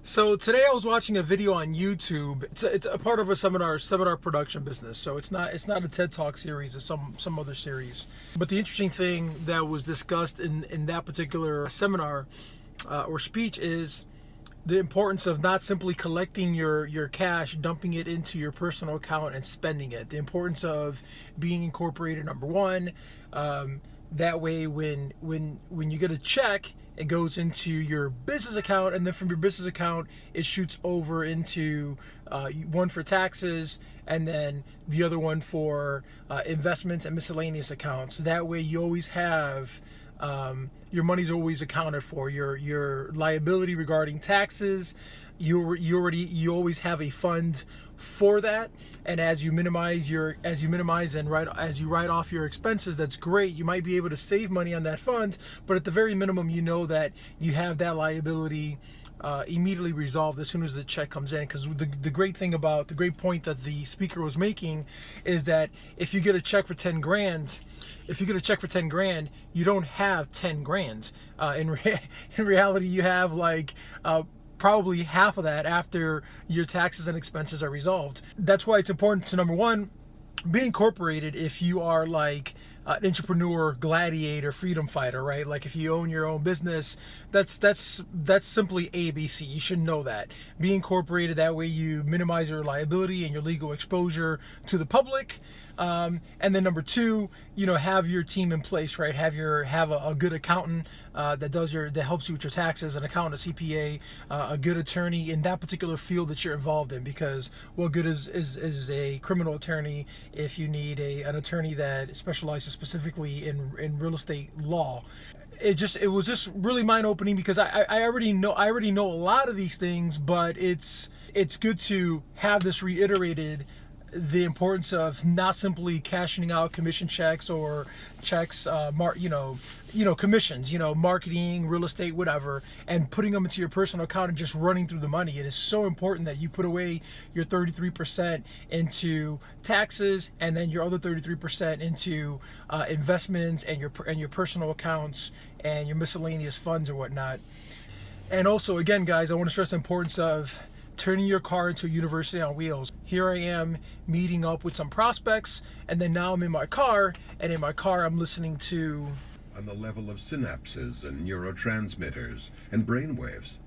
So today I was watching a video on YouTube. It's a part of a seminar production business. So it's not a TED Talk series, it's some other series. But the interesting thing that was discussed in that particular seminar or speech is the importance of not simply collecting your cash, dumping it into your personal account and spending it. The importance of being incorporated, number one. That way, when you get a check, it goes into your business account, and then from your business account, it shoots over into one for taxes, and then the other one for investments and miscellaneous accounts. That way, you always have your money's always accounted for. Your liability regarding taxes, you always have a fund for that. And as you minimize and write off your expenses, that's great. You might be able to save money on that fund, but at the very minimum, you know that you have that liability immediately resolved as soon as the check comes in. Because the great point that the speaker was making is that if you get a check for 10 grand, you don't have 10 grand. In reality, you have like probably half of that after your taxes and expenses are resolved. That's why it's important to, number one, be incorporated if you are like an entrepreneur, gladiator, freedom fighter, right? Like if you own your own business, that's simply ABC. You should know that. Be incorporated, that way you minimize your liability and your legal exposure to the public. And then number two, have your team in place, right? Have a good accountant that helps you with your taxes, an accountant, a CPA, a good attorney in that particular field that you're involved in. Because what good is a criminal attorney if you need an attorney that specializes specifically in real estate law? It was just really mind opening, because I already know a lot of these things, but it's good to have this reiterated. The importance of not simply cashing out commission checks or checks, commissions, marketing, real estate, whatever, and putting them into your personal account and just running through the money. It is so important that you put away your 33% into taxes, and then your other 33% into investments and your personal accounts and your miscellaneous funds or whatnot. And also, again, guys, I want to stress the importance of turning your car into a university on wheels. Here I am meeting up with some prospects, and then now I'm in my car, and in my car I'm listening to... On the level of synapses and neurotransmitters and brain waves.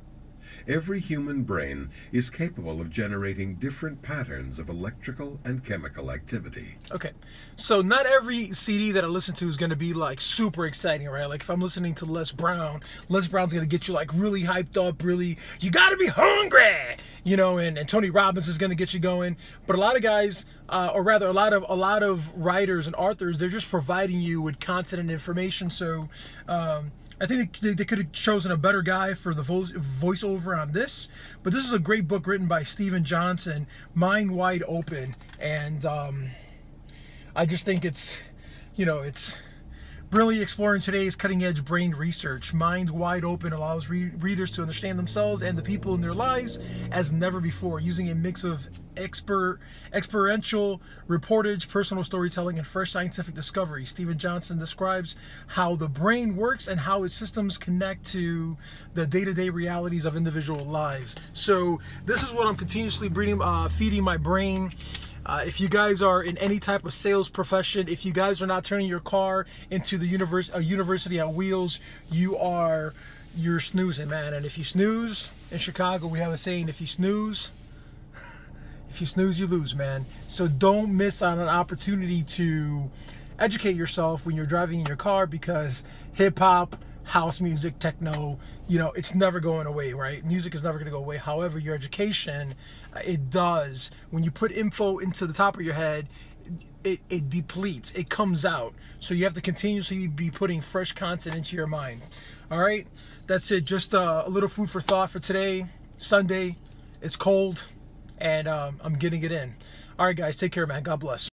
Every human brain is capable of generating different patterns of electrical and chemical activity. Okay, so not every CD that I listen to is going to be like super exciting, right? Like if I'm listening to Les Brown's going to get you like really hyped up, really, you got to be hungry, and Tony Robbins is going to get you going. But a lot of guys, or rather a lot of writers and authors, they're just providing you with content and information. So I think they could have chosen a better guy for the voiceover on this. But this is a great book written by Steven Johnson, Mind Wide Open. And I just think it's brilliantly exploring today's cutting-edge brain research. Mind Wide Open allows readers to understand themselves and the people in their lives as never before, using a mix of experiential reportage, personal storytelling, and fresh scientific discovery. Steven Johnson describes how the brain works and how its systems connect to the day-to-day realities of individual lives. So this is what I'm continuously feeding my brain. If you guys are in any type of sales profession, if you guys are not turning your car into a university on wheels, you're snoozing, man. And if you snooze, in Chicago we have a saying, if you snooze, you lose, man. So don't miss on an opportunity to educate yourself when you're driving in your car, because hip-hop, house music, techno, it's never going away, right? Music is never going to go away. However, your education, it does. When you put info into the top of your head, it depletes, it comes out. So you have to continuously be putting fresh content into your mind. All right, that's it. Just a little food for thought for today. Sunday, it's cold, and I'm getting it in. All right, guys, take care, man. God bless.